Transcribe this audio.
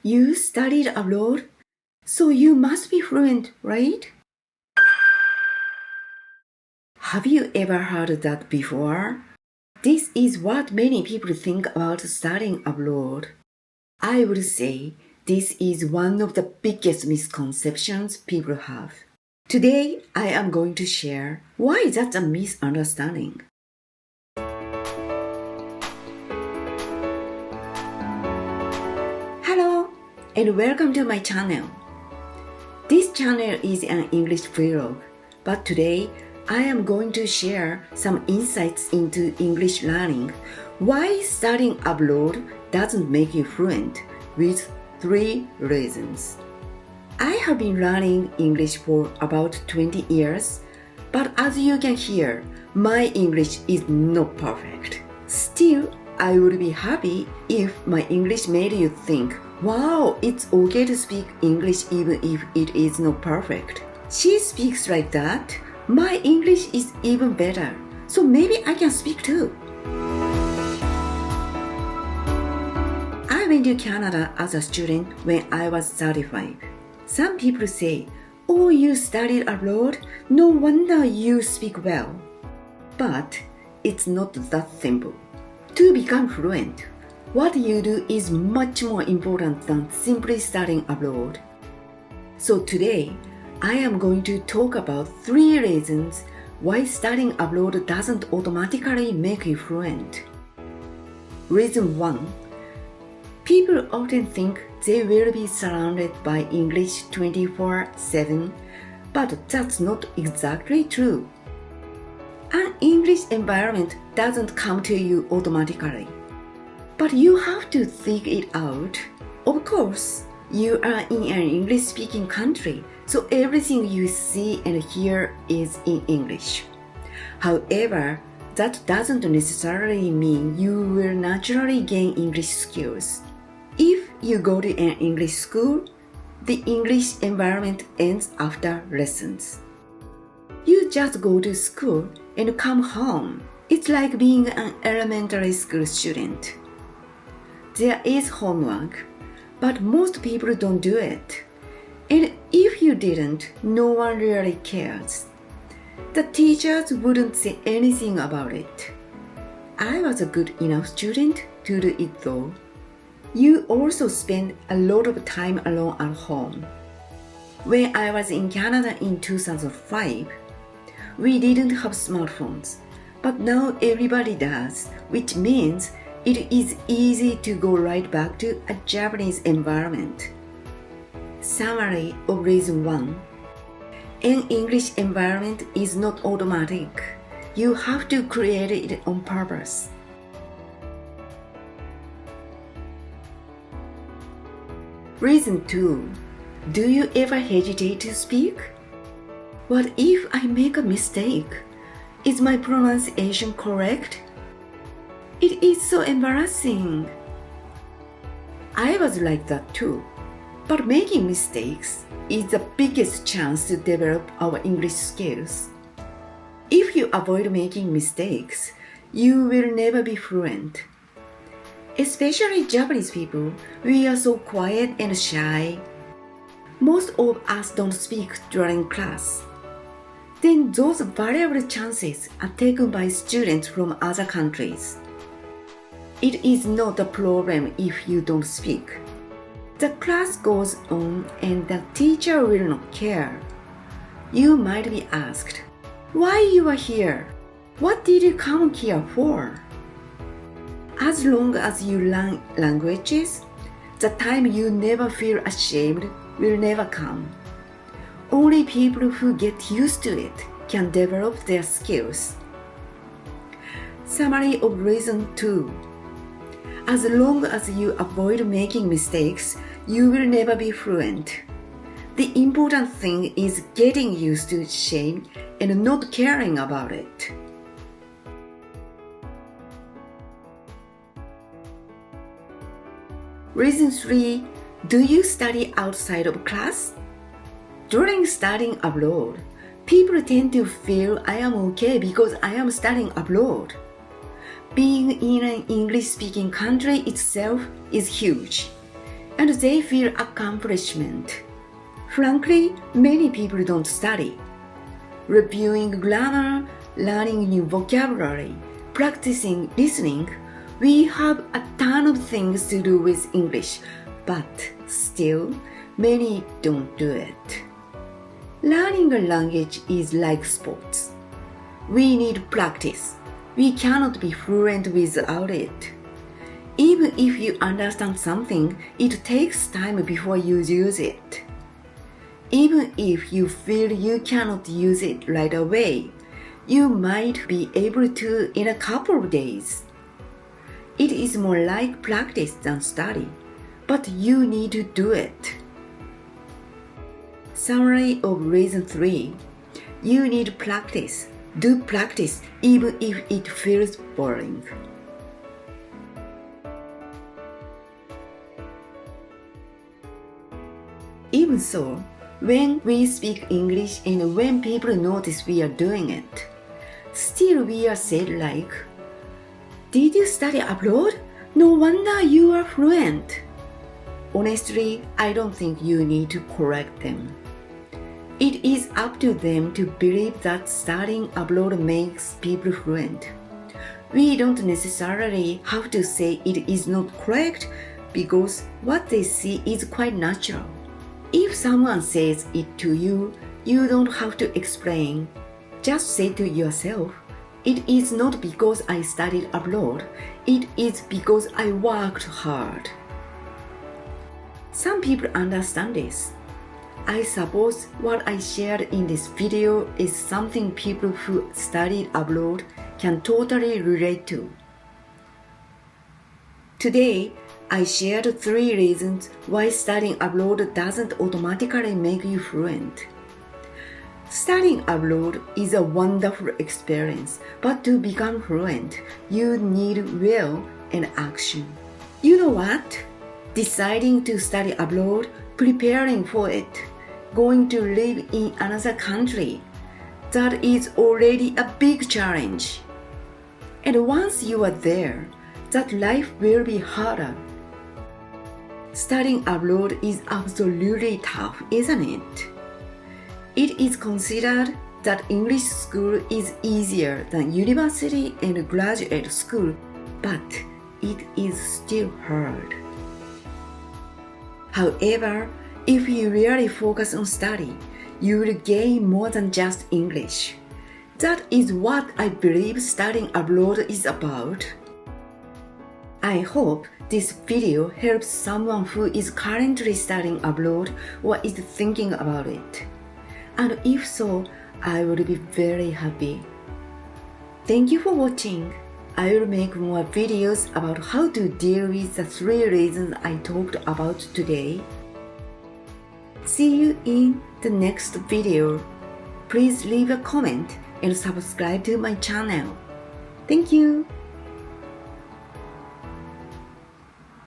You studied abroad, so you must be fluent, right? Have you ever heard that before? This is what many people think about studying abroad. I would say this is one of the biggest misconceptions people have. Today, I am going to share why that's a misunderstanding. Hello, and welcome to my channel. This channel is an English vlog, but today I am going to share some insights into English learning, why studying abroad doesn't make you fluent, with 3 reasons. I have been learning English for about 20 years, but as you can hear, my English is not perfect. Still, I would be happy if my English made you think, wow, it's okay to speak English even if it is not perfect. She speaks like that. My English is even better, so maybe I can speak too. I went to Canada as a student when I was 35. Some people say, oh, you studied abroad? No wonder you speak well. But it's not that simple. To become fluent, what you do is much more important than simply studying abroad. So today, I am going to talk about 3 reasons why studying abroad doesn't automatically make you fluent. Reason 1. People often think they will be surrounded by English 24/7, but that's not exactly true. An English environment doesn't come to you automatically, but you have to seek it out. Of course, you are in an English-speaking country, so everything you see and hear is in English. However, that doesn't necessarily mean you will naturally gain English skills. If you go to an English school, the English environment ends after lessons. You just go to school and come home. It's like being an elementary school student. There is homework, but most people don't do it. And if you didn't, no one really cares. The teachers wouldn't say anything about it. I was a good enough student to do it though. You also spend a lot of time alone at home. When I was in Canada in 2005, we didn't have smartphones, but now everybody does, which means it is easy to go right back to a Japanese environment. Summary of reason 1. An English environment is not automatic. You have to create it on purpose. Reason 2. Do you ever hesitate to speak? What if I make a mistake? Is my pronunciation correct? It is so embarrassing. I was like that too. But making mistakes is the biggest chance to develop our English skills. If you avoid making mistakes, you will never be fluent. Especially Japanese people, we are so quiet and shy. Most of us don't speak during class. Then those valuable chances are taken by students from other countries. It is not a problem if you don't speak. The class goes on and the teacher will not care. You might be asked, why you are here? What did you come here for? As long as you learn languages, the time you never feel ashamed will never come. Only people who get used to it can develop their skills. Summary of reason 2. As long as you avoid making mistakes, you will never be fluent. The important thing is getting used to shame and not caring about it. Reason 3. Do you study outside of class? During studying abroad, people tend to feel I am okay because I am studying abroad. Being in an English-speaking country itself is huge. and they feel accomplishment. Frankly, many people don't study. Reviewing grammar, learning new vocabulary, practicing listening, we have a ton of things to do with English, but still, many don't do it. Learning a language is like sports. We need practice. We cannot be fluent without it. Even if you understand something, it takes time before you use it. Even if you feel you cannot use it right away, you might be able to in a couple of days. It is more like practice than study, but you need to do it. Summary of reason 3. You need practice. Do practice even if it feels boring. Even so, when we speak English and when people notice we are doing it, still we are said like, "Did you study abroad? No wonder you are fluent." Honestly, I don't think you need to correct them. It is up to them to believe that studying abroad makes people fluent. We don't necessarily have to say it is not correct because what they see is quite natural. If someone says it to you, you don't have to explain. Just say to yourself, "It is not because I studied abroad, it is because I worked hard." Some people understand this. I suppose what I shared in this video is something people who studied abroad can totally relate to. Today, I shared 3 reasons why studying abroad doesn't automatically make you fluent. Studying abroad is a wonderful experience, but to become fluent, you need will and action. You know what? Deciding to study abroad, preparing for it, going to live in another country, that is already a big challenge. And once you are there, that life will be harder. Studying abroad is absolutely tough, isn't it? It is considered that English school is easier than university and graduate school, but it is still hard. However, if you really focus on study, you will gain more than just English. That is what I believe studying abroad is about. I hope this video helps someone who is currently studying abroad or is thinking about it. And if so, I will be very happy. Thank you for watching. I will make more videos about how to deal with the 3 reasons I talked about today. See you in the next video. Please leave a comment and subscribe to my channel. Thank you.